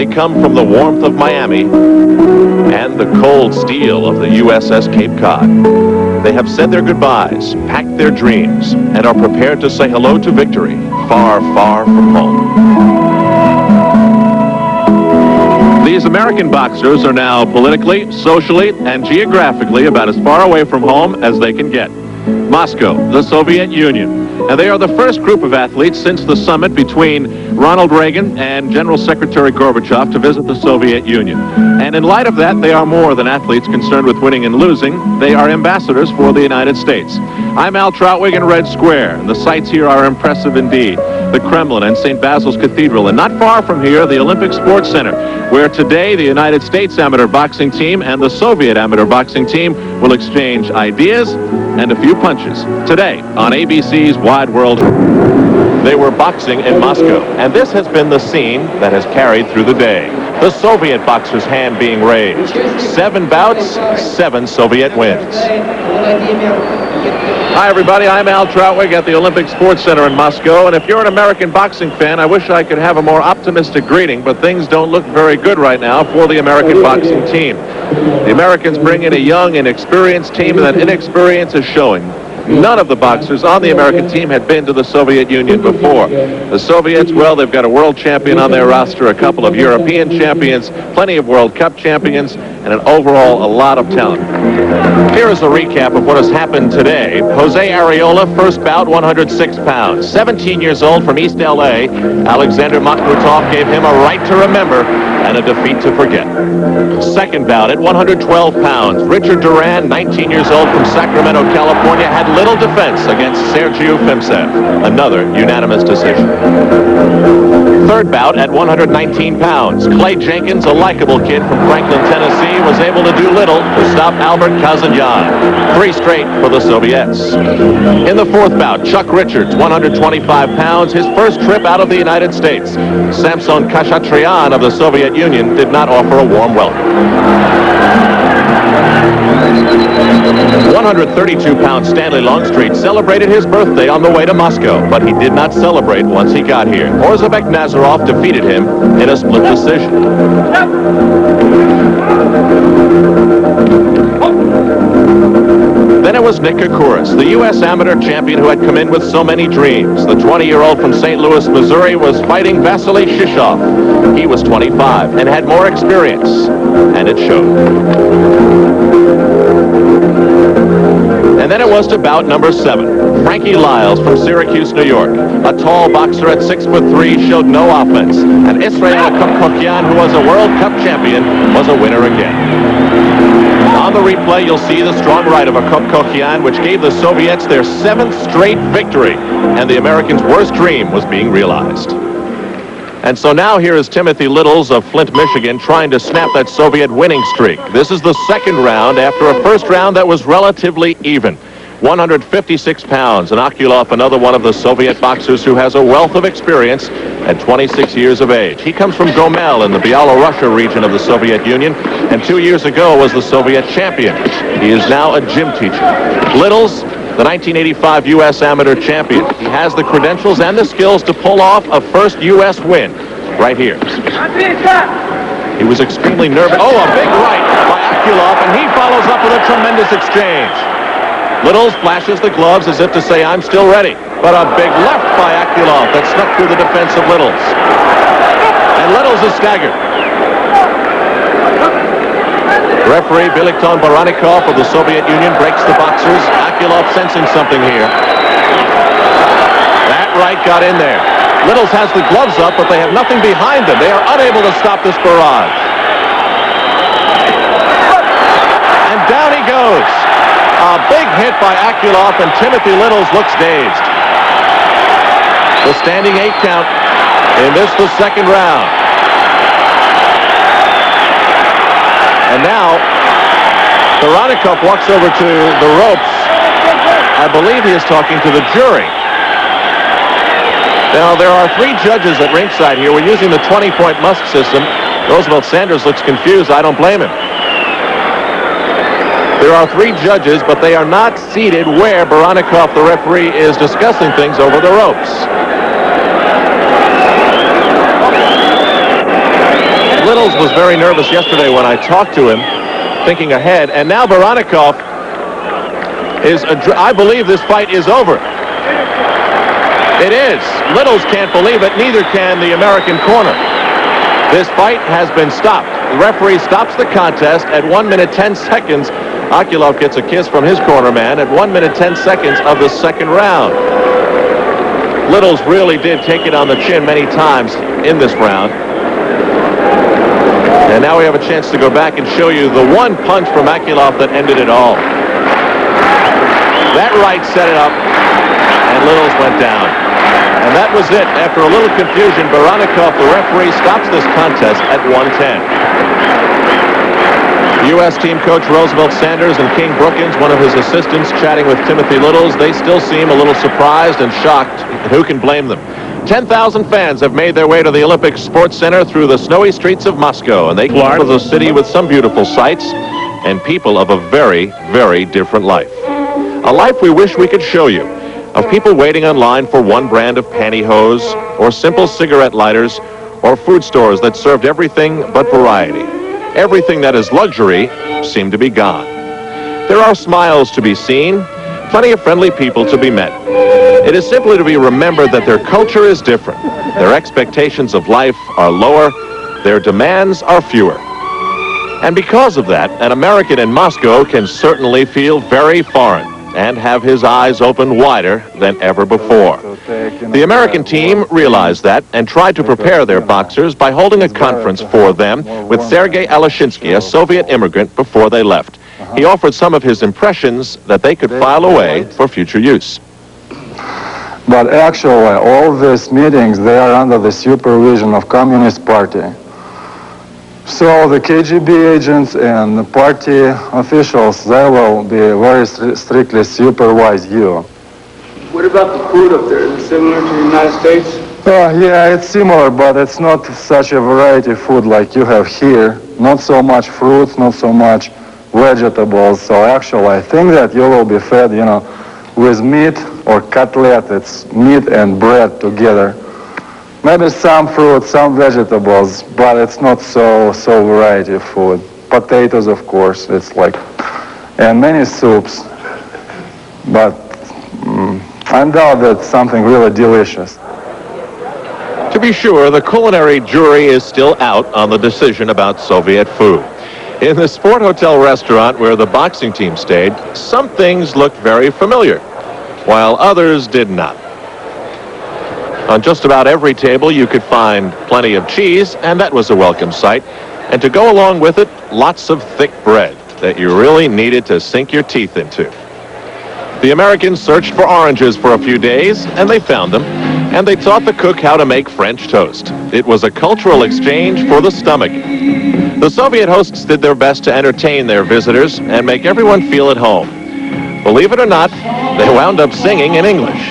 They come from the warmth of Miami and the cold steel of the USS Cape Cod. They have said their goodbyes, packed their dreams, and are prepared to say hello to victory far, far from home. These American boxers are now politically, socially, and geographically about as far away from home as they can get. Moscow, the Soviet Union. And they are the first group of athletes since the summit between Ronald Reagan and General Secretary Gorbachev to visit the Soviet Union. And in light of that, they are more than athletes concerned with winning and losing. They are ambassadors for the United States. I'm Al Troutwig in Red Square, and the sights here are impressive indeed. The Kremlin and St. Basil's Cathedral, and not far from here, the Olympic Sports Center, where today the United States amateur boxing team and the Soviet amateur boxing team will exchange ideas and a few punches. Today on ABC's Wide World, they were boxing in Moscow, and this has been the scene that has carried through the day. The Soviet boxer's hand being raised. 7 bouts, 7 Soviet wins. Hi, everybody. I'm Al Troutwig at the Olympic Sports Center in Moscow, and if you're an American boxing fan, I wish I could have a more optimistic greeting, but things don't look very good right now for the American boxing team. The Americans bring in a young, inexperienced team, and that inexperience is showing. None of the boxers on the American team had been to the Soviet Union before. The Soviets, well, they've got a world champion on their roster, a couple of European champions, plenty of World Cup champions, and overall a lot of talent. Here is a recap of what has happened today. Jose Areola, first bout, 106 pounds. 17 years old from East L.A. Alexander Makhmutov gave him a right to remember and a defeat to forget. Second bout at 112 pounds. Richard Duran, 19 years old from Sacramento, California, had little defense against Sergiu Fimsev. Another unanimous decision. Third bout at 119 pounds. Clay Jenkins, a likable kid from Franklin, Tennessee, was able to do little to stop Albert Kazanyan. 3 straight for the Soviets. In the fourth bout, Chuck Richards, 125 pounds, his first trip out of the United States. Samson Khachaturian of the Soviet Union did not offer a warm welcome. 132-pound Stanley Longstreet celebrated his birthday on the way to Moscow, but he did not celebrate once he got here. Orzabek Nazarov defeated him in a split decision. Then it was Nick Kourouris, the U.S. amateur champion who had come in with so many dreams. The 20-year-old from St. Louis, Missouri, was fighting Vasily Shishov. He was 25 and had more experience, and it showed. And then it was to bout number 7. Frankie Lyles from Syracuse, New York. A tall boxer at 6'3", showed no offense. And Israel Kokokyan, who was a World Cup champion, was a winner again. On the replay, you'll see the strong right of Kokokyan, which gave the Soviets their 7th straight victory. And the Americans' worst dream was being realized. And so now here is Timothy Littles of Flint, Michigan, trying to snap that Soviet winning streak. This is the second round after a first round that was relatively even. 156 pounds, and Akulov, another one of the Soviet boxers who has a wealth of experience at 26 years of age. He comes from Gomel in the Byelorussia region of the Soviet Union, and 2 years ago was the Soviet champion. He is now a gym teacher. Littles, the 1985 U.S. amateur champion. He has the credentials and the skills to pull off a first U.S. win right here. He was extremely nervous. Oh, a big right by Akulov, and he follows up with a tremendous exchange. Littles flashes the gloves as if to say, I'm still ready. But a big left by Akulov that snuck through the defense of Littles. And Littles is staggered. Referee Viktor Baranikov of the Soviet Union breaks the boxers. Akulov sensing something here. That right got in there. Littles has the gloves up, but they have nothing behind them. They are unable to stop this barrage. And down he goes. A big hit by Akulov, and Timothy Littles looks dazed. The standing 8 count in this, the second round. And now, Baranikov walks over to the ropes. I believe he is talking to the jury. Now, there are 3 judges at ringside here. We're using the 20-point Musk system. Roosevelt Sanders looks confused. I don't blame him. There are 3 judges, but they are not seated where Baranikov, the referee, is discussing things over the ropes. Littles was very nervous yesterday when I talked to him, thinking ahead, and now Voronikov is, I believe this fight is over. It is. Littles can't believe it, neither can the American corner. This fight has been stopped. The referee stops the contest at 1 minute 10 seconds. Akulov gets a kiss from his corner man at 1 minute 10 seconds of the second round. Littles really did take it on the chin many times in this round. And now we have a chance to go back and show you the one punch from Akulov that ended it all. That right set it up, and Littles went down. And that was it. After a little confusion, Voronikov, the referee, stops this contest at 110. U.S. team coach Roosevelt Sanders and King Brookins, one of his assistants, chatting with Timothy Littles. They still seem a little surprised and shocked. Who can blame them? 10,000 fans have made their way to the Olympic Sports Center through the snowy streets of Moscow, and they come to the city with some beautiful sights and people of a very, very different life. A life we wish we could show you, of people waiting online for one brand of pantyhose, or simple cigarette lighters, or food stores that served everything but variety. Everything that is luxury seemed to be gone. There are smiles to be seen, plenty of friendly people to be met. It is simply to be remembered that their culture is different. Their expectations of life are lower, their demands are fewer. And because of that, an American in Moscow can certainly feel very foreign and have his eyes open wider than ever before. The American team realized that and tried to prepare their boxers by holding a conference for them with Sergei Alashinsky, a Soviet immigrant, before they left. He offered some of his impressions that they could file away for future use. But actually, all these meetings, they are under the supervision of Communist Party. So the KGB agents and the party officials, they will be very strictly supervise you. What about the food up there? Is it similar to the United States? Yeah, it's similar, but it's not such a variety of food like you have here. Not so much fruits, not so much vegetables. So actually, I think that you will be fed, with meat or cutlet. It's meat and bread together. Maybe some fruit, some vegetables, but it's not so variety of food. Potatoes, of course, it's like, and many soups. But I doubt that's something really delicious. To be sure, the culinary jury is still out on the decision about Soviet food. In the Sport Hotel restaurant where the boxing team stayed, some things looked very familiar, while others did not. On just about every table, you could find plenty of cheese, and that was a welcome sight. And to go along with it, lots of thick bread that you really needed to sink your teeth into. The Americans searched for oranges for a few days, and they found them. And they taught the cook how to make French toast. It was a cultural exchange for the stomach. The Soviet hosts did their best to entertain their visitors and make everyone feel at home. Believe it or not, they wound up singing in English.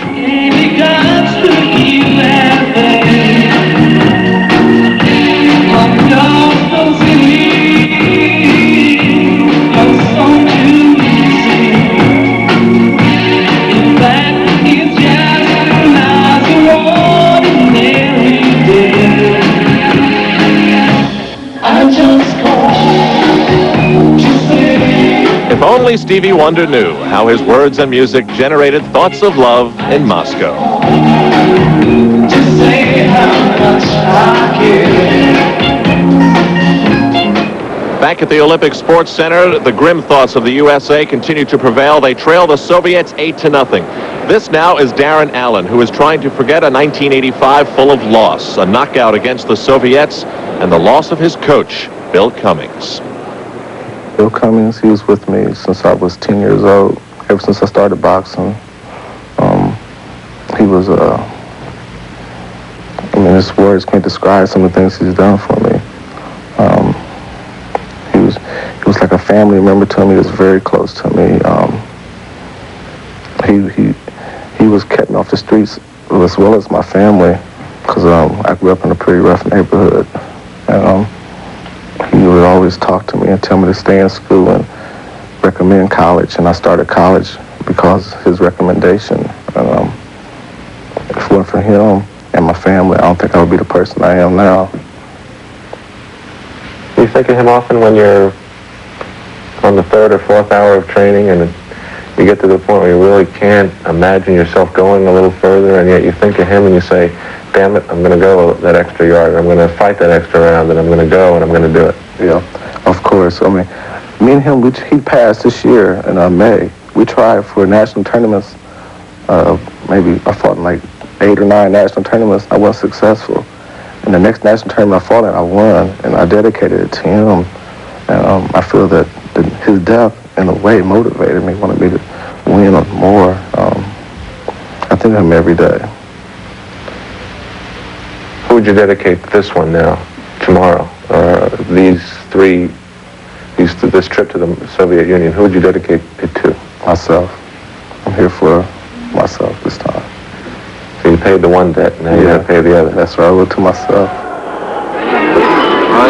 If only Stevie Wonder knew how his words and music generated thoughts of love in Moscow. To say how much I care. Back at the Olympic Sports Center, the grim thoughts of the USA continue to prevail. They trail the Soviets 8-0. This now is Darren Allen, who is trying to forget a 1985 full of loss, a knockout against the Soviets, and the loss of his coach, Bill Cummings. Bill Cummings, he was with me since I was 10 years old, ever since I started boxing. He was, his words can't describe some of the things he's done for me. He was like a family member to me. He was very close to me. He was kept me off the streets as well as my family, because I grew up in a pretty rough neighborhood. And he would always talk to me and tell me to stay in school and recommend college. And I started college because of his recommendation. And if it weren't for him and my family, I don't think I would be the person I am now. Do you think of him often when you're on the third or fourth hour of training and you get to the point where you really can't imagine yourself going a little further, and yet you think of him and you say, damn it, I'm going to go that extra yard, I'm going to fight that extra round, and I'm going to go and I'm going to do it? Yeah, of course. I mean, me and him, he passed this year in May. We tried for national tournaments. Maybe I fought in like 8 or 9 national tournaments. I wasn't successful. And the next national tournament I fought in, I won, and I dedicated it to him. And I feel that his death, in a way, motivated me, wanted me to win more. I think of him every day. Who would you dedicate this one now, tomorrow, this trip to the Soviet Union? Who would you dedicate it to? Myself. I'm here for myself this time. So you paid the one debt, now you gotta pay the other. That's right, I owe it to myself.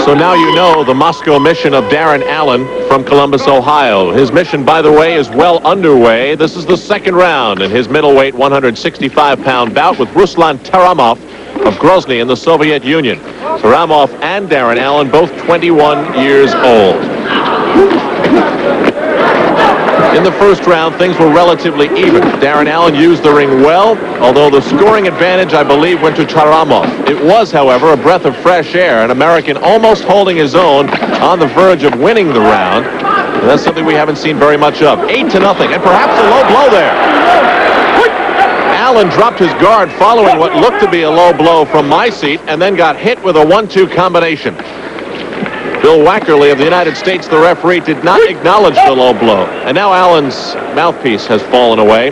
So now you know the Moscow mission of Darren Allen from Columbus, Ohio. His mission, by the way, is well underway. This is the second round in his middleweight 165-pound bout with Ruslan Taramov of Grozny in the Soviet Union. Taramov and Darren Allen, both 21 years old. In the first round, things were relatively even. Darren Allen used the ring well, although the scoring advantage, I believe, went to Taramov. It was, however, a breath of fresh air, an American almost holding his own on the verge of winning the round. And that's something we haven't seen very much of. 8-0, and perhaps a low blow there. Allen dropped his guard following what looked to be a low blow from my seat, and then got hit with a 1-2 combination. Bill Wackerly of the United States, the referee, did not acknowledge the low blow. And now Allen's mouthpiece has fallen away.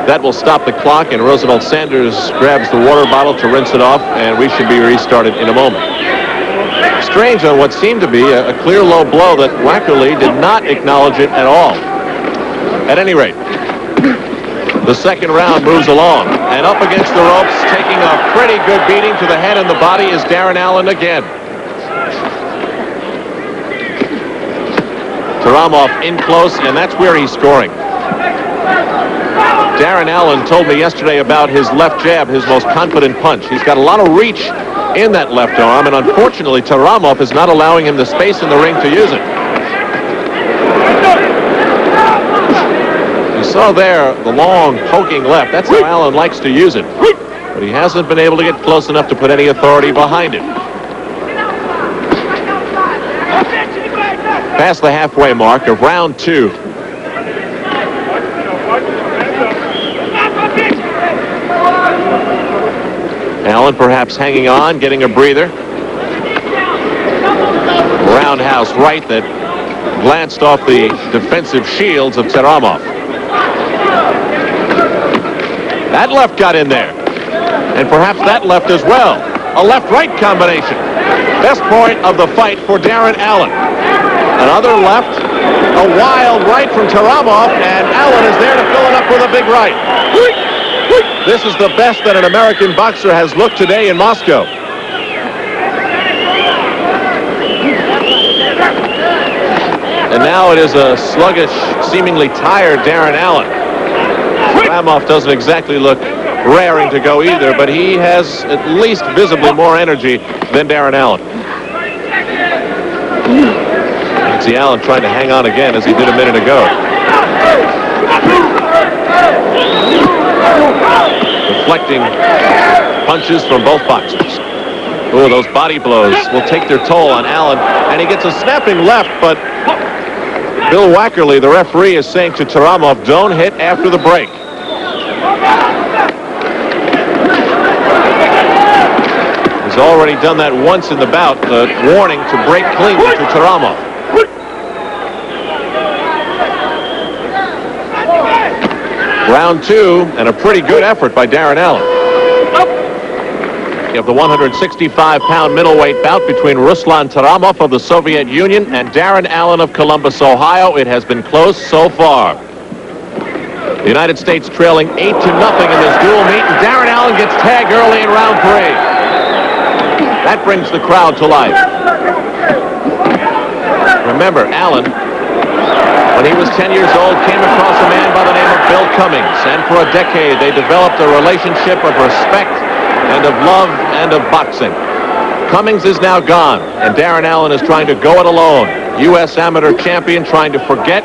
That will stop the clock, and Roosevelt Sanders grabs the water bottle to rinse it off, and we should be restarted in a moment. Strange on what seemed to be a clear low blow that Wackerly did not acknowledge it at all. At any rate, the second round moves along, and up against the ropes, taking a pretty good beating to the head and the body is Darren Allen again. Taramov in close, and that's where he's scoring. Darren Allen told me yesterday about his left jab, his most confident punch. He's got a lot of reach in that left arm, and unfortunately Taramov is not allowing him the space in the ring to use it. You saw there the long poking left. That's how Allen likes to use it, but he hasn't been able to get close enough to put any authority behind it. Past the halfway mark of round 2. Allen perhaps hanging on, getting a breather. Roundhouse right that glanced off the defensive shields of Taramov. That left got in there. And perhaps that left as well. A left-right combination. Best point of the fight for Darren Allen. Another left, a wild right from Taramov, and Allen is there to fill it up with a big right. This is the best that an American boxer has looked today in Moscow. And now it is a sluggish, seemingly tired Darren Allen. Taramov doesn't exactly look raring to go either, but he has at least visibly more energy than Darren Allen. See Allen trying to hang on again as he did a minute ago. Deflecting punches from both boxers. Oh, those body blows will take their toll on Allen, and he gets a snapping left, but Bill Wackerly, the referee, is saying to Taramov, don't hit after the break. He's already done that once in the bout, the warning to break clean to Taramov. Round 2, and a pretty good effort by Darren Allen. Of the 165-pound middleweight bout between Ruslan Taramov of the Soviet Union and Darren Allen of Columbus, Ohio. It has been close so far. The United States trailing 8-0 in this dual meet, and Darren Allen gets tagged early in round 3. That brings the crowd to life. Remember, Allen, when he was 10 years old, came across a man by the name of Bill Cummings, and for a decade they developed a relationship of respect and of love and of boxing. Cummings is now gone, and Darren Allen is trying to go it alone. U.S. amateur champion trying to forget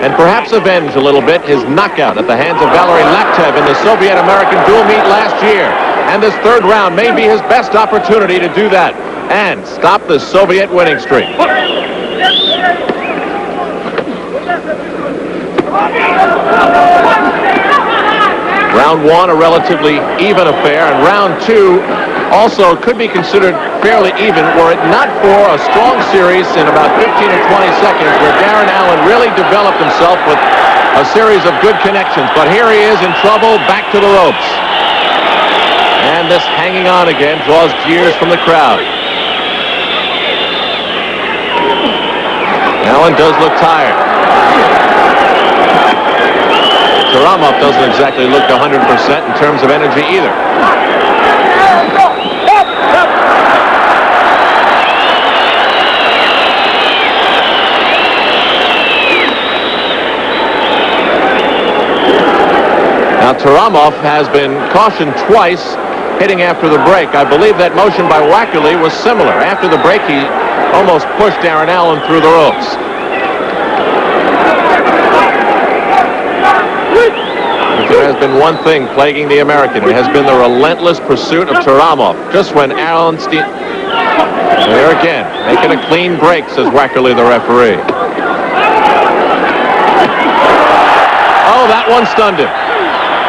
and perhaps avenge a little bit his knockout at the hands of Valery Laktev in the Soviet-American dual meet last year. And this third round may be his best opportunity to do that and stop the Soviet winning streak. Round one, a relatively even affair, and round two also could be considered fairly even were it not for a strong series in about 15 or 20 seconds where Darren Allen really developed himself with a series of good connections. But here he is in trouble, back to the ropes. And this hanging on again draws jeers from the crowd. Allen does look tired. Taramov doesn't exactly look 100% in terms of energy either. Now Taramov has been cautioned twice hitting after the break. I believe that motion by Wackerly was similar. After the break, he almost pushed Darren Allen through the ropes. If there has been one thing plaguing the American, it has been the relentless pursuit of Taramov. Just when Allen there again, making a clean break, says Wackerly, the referee. Oh, that one stunned him.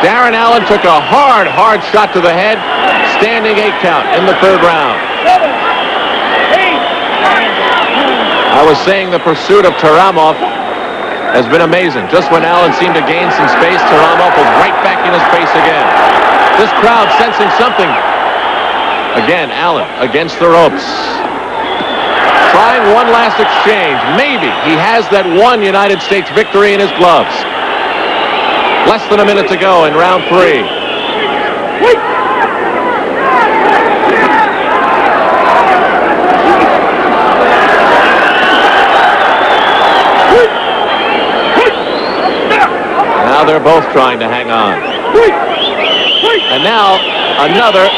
Darren Allen took a hard shot to the head, standing 8 count in the third round. I was saying the pursuit of Taramov has been amazing. Just when Allen seemed to gain some space, Taramov was right back in his face again. This crowd sensing something. Again, Allen against the ropes. Trying one last exchange. Maybe he has that one United States victory in his gloves. Less than a minute to go in round 3. Now they're both trying to hang on. And now another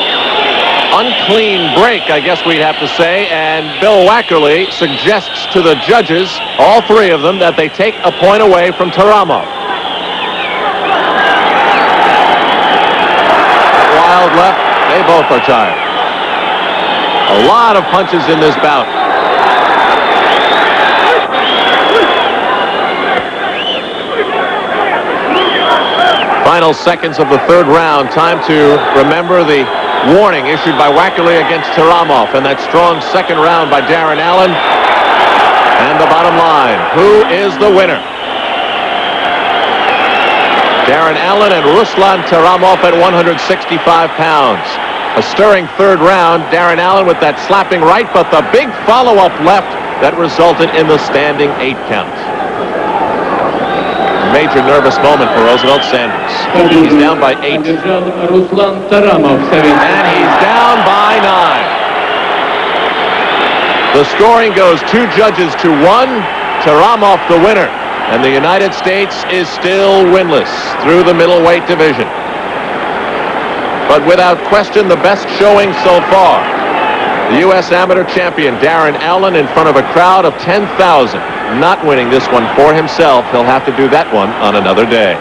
unclean break, I guess we'd have to say, and Bill Wackerly suggests to the judges, all three of them, that they take a point away from Taramov. Wild left, they both are tired. A lot of punches in this bout. Final seconds of the third round. Time to remember the warning issued by Wackerly against Taramov and that strong second round by Darren Allen. And the bottom line, who is the winner? Darren Allen and Ruslan Taramov at 165 pounds. A stirring third round. Darren Allen with that slapping right, but the big follow-up left that resulted in the standing 8 count. Major nervous moment for Roosevelt Sanders. He's down by 8. And he's down by 9. The scoring goes 2 judges to 1. Taramov the winner. And the United States is still winless through the middleweight division. But without question, the best showing so far. The U.S. amateur champion Darren Allen in front of a crowd of 10,000. Not winning this one for himself. He'll have to do that one on another day.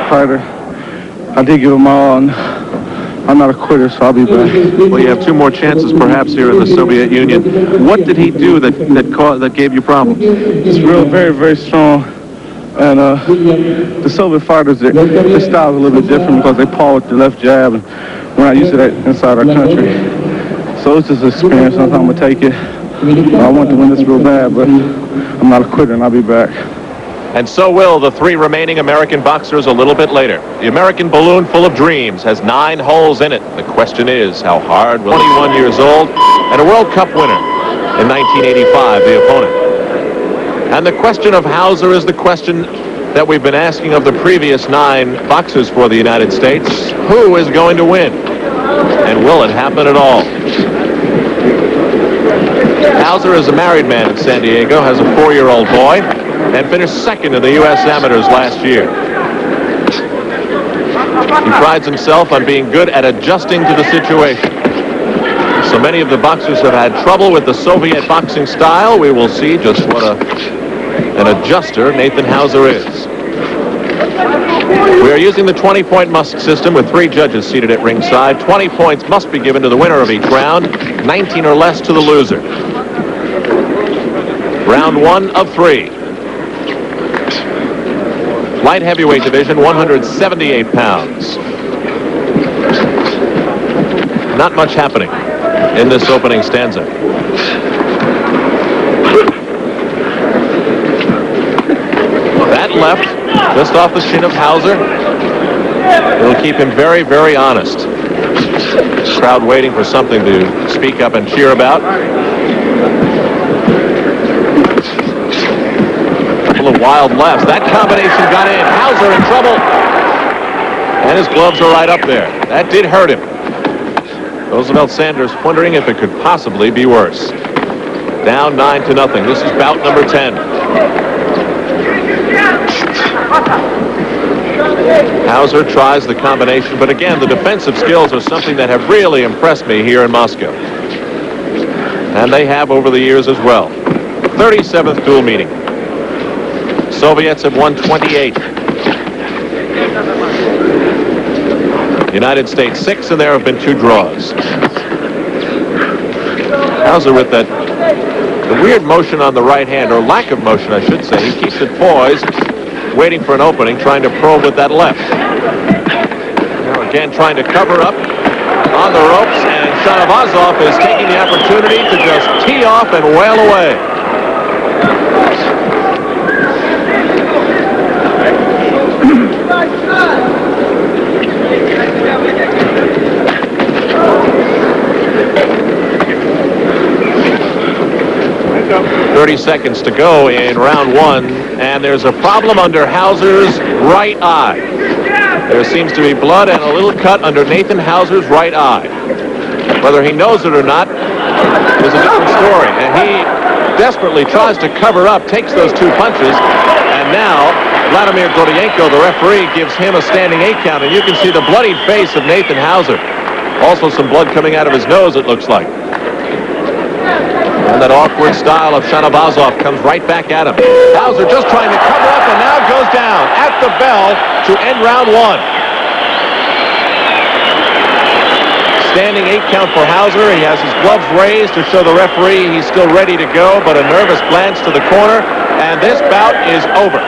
Fighter, I did give him all, and I'm not a quitter, so I'll be back. Well, you have 2 more chances perhaps here in the Soviet Union. What did he do that gave you problems? He's real, very, very strong. And the Soviet fighters, their style is a little bit different because they paw with the left jab, and we're not used to that inside our country. So it's just an experience. Sometimes I'm going to take it. I want to win this real bad, but I'm not a quitter, and I'll be back. And so will the 3 remaining American boxers a little bit later. The American balloon full of dreams has 9 holes in it. The question is, how hard will 21 years old and a World Cup winner in 1985, the opponent. And the question of Hauser is the question that we've been asking of the previous 9 boxers for the United States. Who is going to win? And will it happen at all? Hauser is a married man in San Diego, has a 4-year-old boy, and finished second in the U.S. Amateurs last year. He prides himself on being good at adjusting to the situation. So many of the boxers have had trouble with the Soviet boxing style. We will see just what an adjuster Nathan Hauser is. We are using the 20-point Musk system with 3 judges seated at ringside. 20 points must be given to the winner of each round, 19 or less to the loser. Round 1 of 3. Light heavyweight division, 178 pounds. Not much happening in this opening stanza. That left, just off the shin of Hauser. It'll keep him very, very honest. Crowd waiting for something to speak up and cheer about. A couple of wild lefts. That combination got in. Hauser in trouble. And his gloves are right up there. That did hurt him. Roosevelt Sanders wondering if it could possibly be worse. Down 9-0. This is bout number 10. Hauser tries the combination, but again, the defensive skills are something that have really impressed me here in Moscow. And they have over the years as well. 37th duel meeting. Soviets have won 28. United States 6, and there have been 2 draws. Hauser with the weird motion on the right hand, or lack of motion, I should say. He keeps it poised, waiting for an opening, trying to probe with that left. Now again, trying to cover up on the ropes, and Shahnavazov is taking the opportunity to just tee off and wail away. .30 seconds to go in round 1, and there's a problem under Hauser's right eye. There seems to be blood and a little cut under Nathan Hauser's right eye. Whether he knows it or not is a different story, and he desperately tries to cover up, takes those 2 punches, and now Vladimir Gordienko, the referee, gives him a standing 8 count, and you can see the bloodied face of Nathan Hauser. Also some blood coming out of his nose, it looks like. And that awkward style of Shahnavazov comes right back at him. Hauser just trying to cover up, and now goes down at the bell to end round 1. Standing 8 count for Hauser. He has his gloves raised to show the referee he's still ready to go, but a nervous glance to the corner, and this bout is over.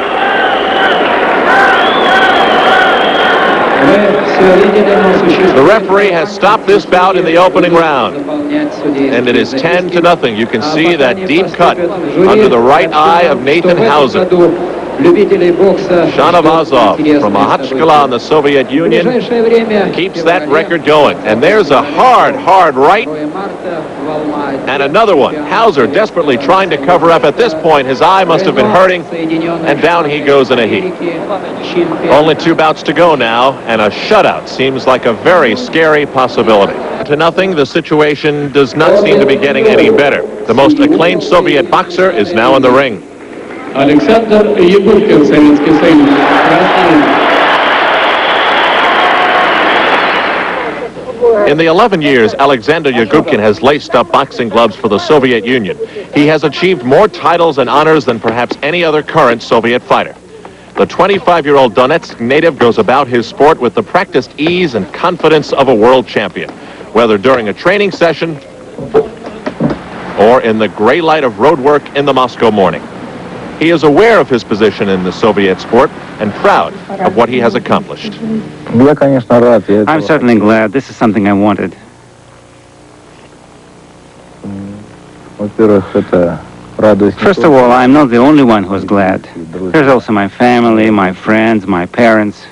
The referee has stopped this bout in the opening round, and it is 10-0. You can see that deep cut under the right eye of Nathan Hauser. Shahnavazov from Makhachkala in the Soviet Union keeps that record going. And there's a hard right. And another one. Hauser desperately trying to cover up. At this point, his eye must have been hurting. And down he goes in a heap. Only 2 bouts to go now. And a shutout seems like a very scary possibility. 0-0, the situation does not seem to be getting any better. The most acclaimed Soviet boxer is now in the ring. Alexander Yegorkin, Советский Союз. In the 11 years Alexander Yegorkin has laced up boxing gloves for the Soviet Union, he has achieved more titles and honors than perhaps any other current Soviet fighter. The 25-year-old Donetsk native goes about his sport with the practiced ease and confidence of a world champion, whether during a training session or in the gray light of road work in the Moscow morning. He is aware of his position in the Soviet sport and proud of what he has accomplished. I'm certainly glad. This is something I wanted. First of all, I'm not the only one who's glad. There's also my family, my friends, my parents.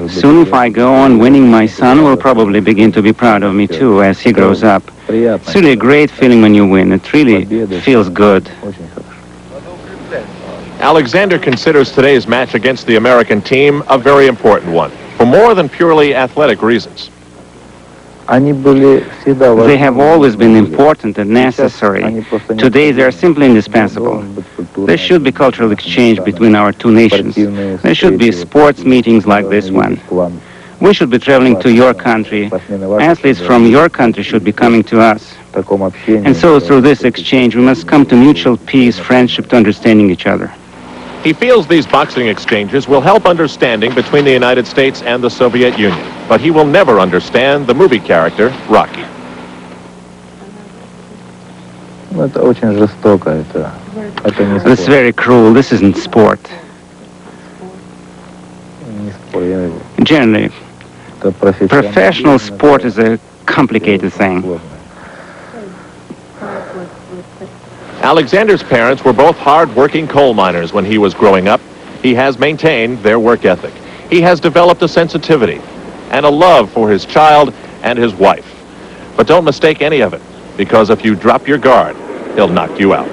Soon, if I go on winning, my son will probably begin to be proud of me too as he grows up. It's really a great feeling when you win. It really feels good. Alexander considers today's match against the American team a very important one, for more than purely athletic reasons. They have always been important and necessary. Today they are simply indispensable. There should be cultural exchange between our 2 nations. There should be sports meetings like this one. We should be traveling to your country. Athletes from your country should be coming to us. And so through this exchange, we must come to mutual peace, friendship, to understanding each other. He feels these boxing exchanges will help understanding between the United States and the Soviet Union, but he will never understand the movie character, Rocky. It's very cruel. This isn't sport. Generally, professional sport is a complicated thing. Alexander's parents were both hard-working coal miners when he was growing up. He has maintained their work ethic. He has developed a sensitivity and a love for his child and his wife. But don't mistake any of it, because if you drop your guard, he'll knock you out.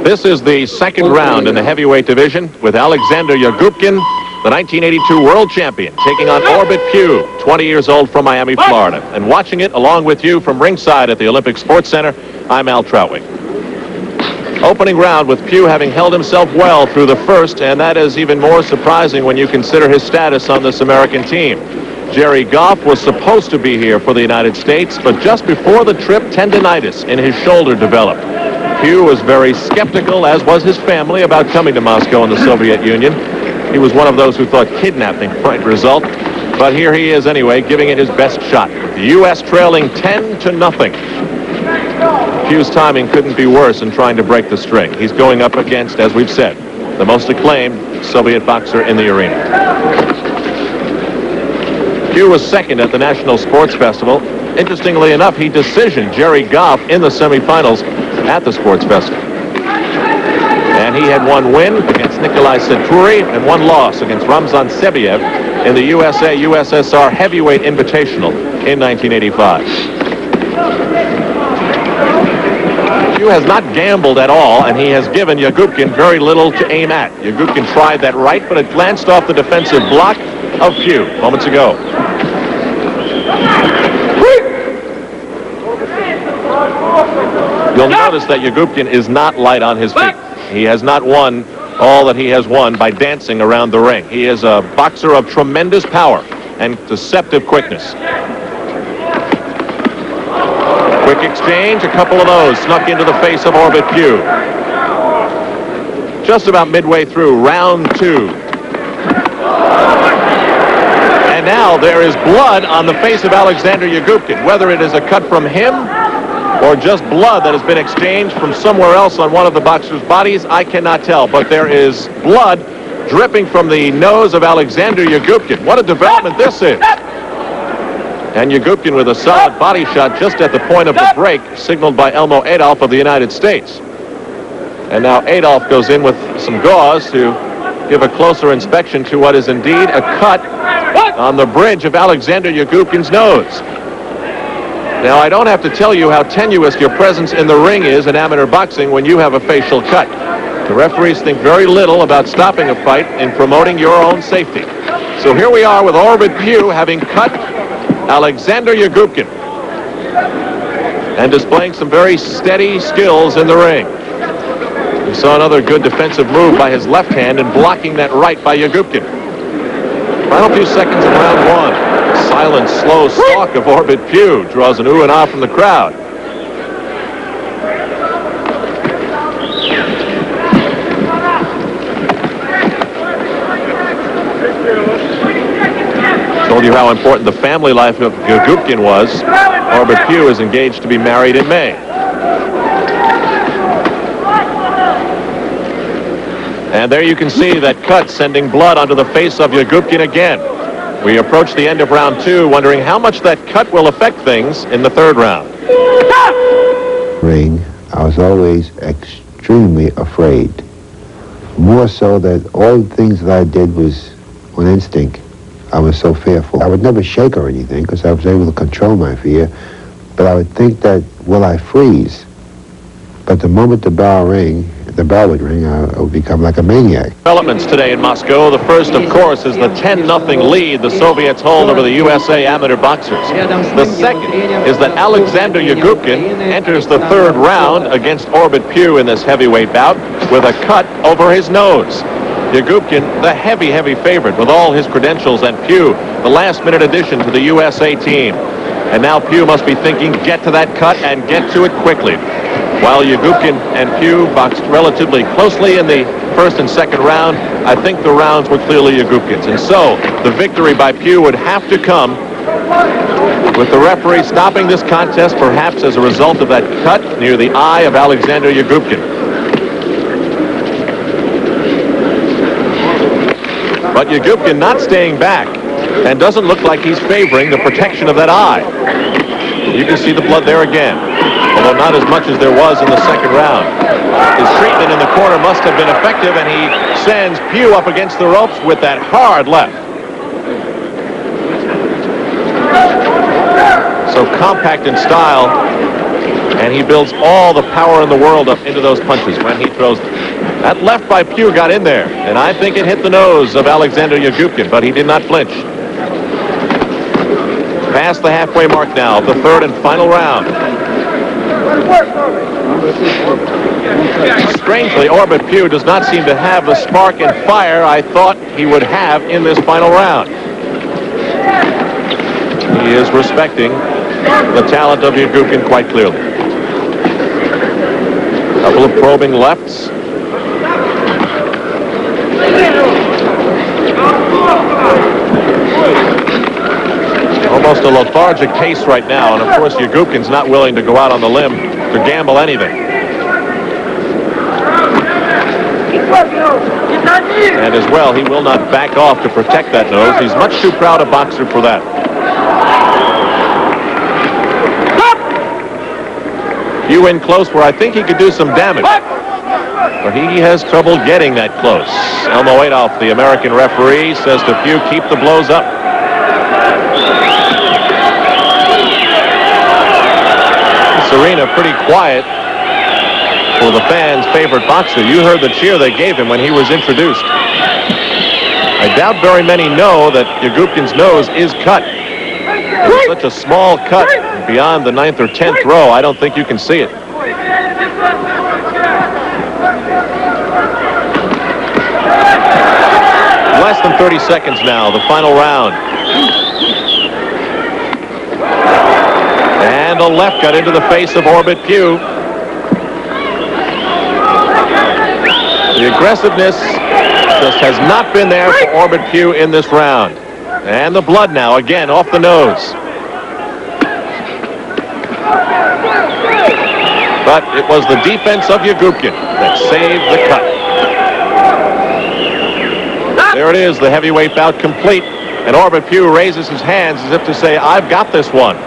This is the second round in the heavyweight division with Alexander Yagubkin, the 1982 world champion, taking on Orbit Pugh, 20 years old, from Miami, Florida. And watching it along with you from ringside at the Olympic Sports Center, I'm Al Troutwig. Opening round with Pugh having held himself well through the first, and that is even more surprising when you consider his status on this American team. Jerry Goff was supposed to be here for the United States, but just before the trip, tendinitis in his shoulder developed. Pugh was very skeptical, as was his family, about coming to Moscow in the Soviet Union. He was one of those who thought kidnapping might result, but here he is anyway, giving it his best shot. The U.S. trailing 10-0. Pugh's timing couldn't be worse in trying to break the streak. He's going up against, as we've said, the most acclaimed Soviet boxer in the arena. Pugh was second at the National Sports Festival. Interestingly enough, he decisioned Jerry Goff in the semifinals at the Sports Festival. And he had one win against Nikolai Senturi and one loss against Ramzan Sebiev in the USA-USSR Heavyweight Invitational in 1985. Pugh has not gambled at all, and he has given Yagubkin very little to aim at. Yagubkin tried that right, but it glanced off the defensive block of Pugh moments ago. You'll notice that Yagubkin is not light on his feet. He has not won all that he has won by dancing around the ring. He is a boxer of tremendous power and deceptive quickness. Quick exchange, a couple of those snuck into the face of Orbit Pugh. Just about midway through round two. And now there is blood on the face of Alexander Yagubkin. Whether it is a cut from him or just blood that has been exchanged from somewhere else on one of the boxer's bodies, I cannot tell. But there is blood dripping from the nose of Alexander Yagubkin. What a development this is. And Yagubkin with a solid body shot just at the point of the break, signaled by Elmo Adolf of the United States. And now Adolf goes in with some gauze to give a closer inspection to what is indeed a cut on the bridge of Alexander Yagubkin's nose. Now, I don't have to tell you how tenuous your presence in the ring is in amateur boxing when you have a facial cut. The referees think very little about stopping a fight and promoting your own safety. So here we are with Orbit Pugh having cut Alexander Yagubkin and displaying some very steady skills in the ring. We saw another good defensive move by his left hand in blocking that right by Yagubkin. Final few seconds of round one. Silent, slow stalk of Orbit Pugh draws an ooh and ah from the crowd. Told you how important the family life of Yagubkin was. Orbit Pugh is engaged to be married in May. And there you can see that cut sending blood onto the face of Yagubkin again. We approach the end of round two, wondering how much that cut will affect things in the third round. Ring, I was always extremely afraid. More so that all the things that I did was on instinct. I was so fearful. I would never shake or anything because I was able to control my fear, but I would think that, will I freeze? But the moment the bell would ring, I would become like a maniac. Developments today in Moscow. The first, of course, is the 10-0 lead the Soviets hold over the USA amateur boxers. The second is that Alexander Yagubkin enters the third round against Orbit Pugh in this heavyweight bout with a cut over his nose. Yagubkin, the heavy, heavy favorite with all his credentials, and Pugh, the last-minute addition to the USA team. And now Pugh must be thinking, get to that cut and get to it quickly. While Yagubkin and Pugh boxed relatively closely in the first and second round, I think the rounds were clearly Yagubkin's. And so the victory by Pugh would have to come with the referee stopping this contest, perhaps as a result of that cut near the eye of Alexander Yagubkin. But Yagubkin not staying back, and doesn't look like he's favoring the protection of that eye. You can see the blood there again, although not as much as there was in the second round. His treatment in the corner must have been effective, and he sends Pugh up against the ropes with that hard left. So compact in style, and he builds all the power in the world up into those punches when he throws them. That left by Pugh got in there, and I think it hit the nose of Alexander Yagubkin, but he did not flinch. Past the halfway mark now of the third and final round. Strangely, Orbit Pugh does not seem to have the spark and fire I thought he would have in this final round. He is respecting the talent of Yagubkin quite clearly. A couple of probing lefts. Almost a lethargic pace right now, and of course Yagubkin's not willing to go out on the limb to gamble anything. And as well, he will not back off to protect that nose. He's much too proud a boxer for that. Pugh in close where I think he could do some damage, but he has trouble getting that close. Elmo Adolph, the American referee, says to Pugh, keep the blows up. Arena pretty quiet for the fans' favorite boxer. You heard the cheer they gave him when he was introduced. I doubt very many know that Yagubkin's nose is cut. It's such a small cut beyond the 9th or 10th row, I don't think you can see it. Less than 30 seconds now, the final round. And a left got into the face of Orbit Pugh. The aggressiveness just has not been there for Orbit Pugh in this round. And the blood now, again, off the nose. But it was the defense of Yagubkin that saved the cut. There it is, the heavyweight bout complete. And Orbit Pugh raises his hands as if to say, I've got this one.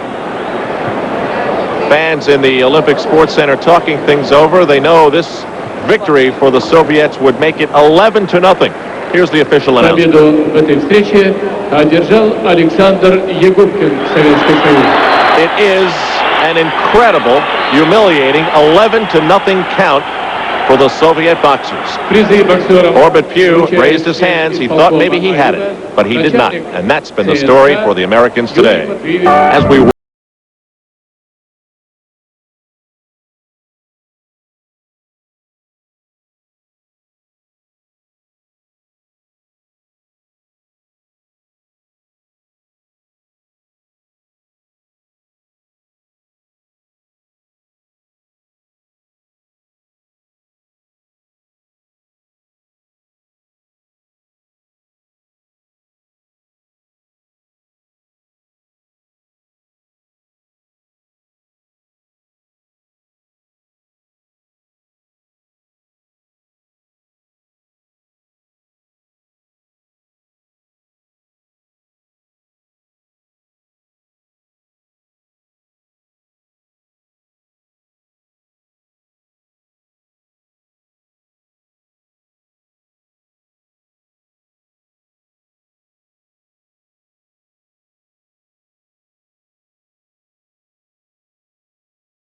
Fans in the Olympic Sports Center talking things over. They know this victory for the Soviets would make it 11-0. Here's the official announcement. Победу в этой встрече одержал Александр Егубкин, Советский Союз. It is an incredible, humiliating 11-0 count for the Soviet boxers. Orbit Pugh raised his hands. He thought maybe he had it, but he did not. And that's been the story for the Americans today. As we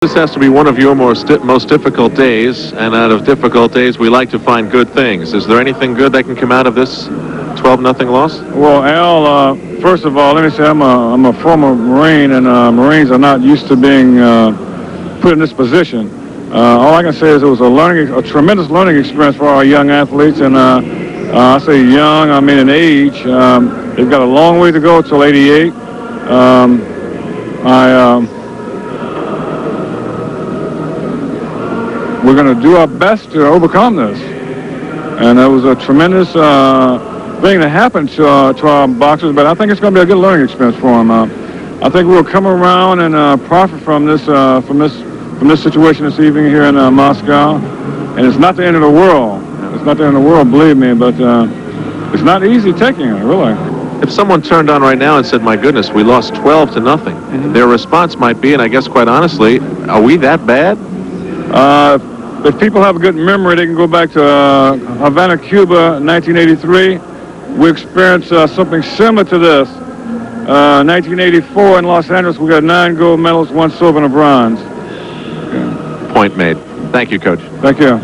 This has to be one of your most difficult days, and out of difficult days, we like to find good things. Is there anything good that can come out of this 12-0 loss? Well, Al, first of all, let me say I'm a former Marine, and Marines are not used to being put in this position. All I can say is it was a tremendous learning experience for our young athletes, and I say young, I mean in age. They've got a long way to go till 88. We're going to do our best to overcome this. And it was a tremendous thing that happened to our boxers, but I think it's going to be a good learning experience for them. I think we'll come around and profit from this situation this evening here in Moscow. And it's not the end of the world. It's not the end of the world, believe me, but it's not easy taking it, really. If someone turned on right now and said, my goodness, we lost 12-0, their response might be, and I guess quite honestly, are we that bad? If people have a good memory, they can go back to Havana, Cuba, 1983. We experienced something similar to this. 1984 in Los Angeles, we got 9 gold medals, 1 silver and a bronze. Yeah. Point made. Thank you, Coach. Thank you.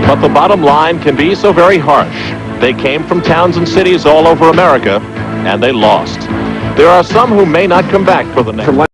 But the bottom line can be so very harsh. They came from towns and cities all over America, and they lost. There are some who may not come back for the next.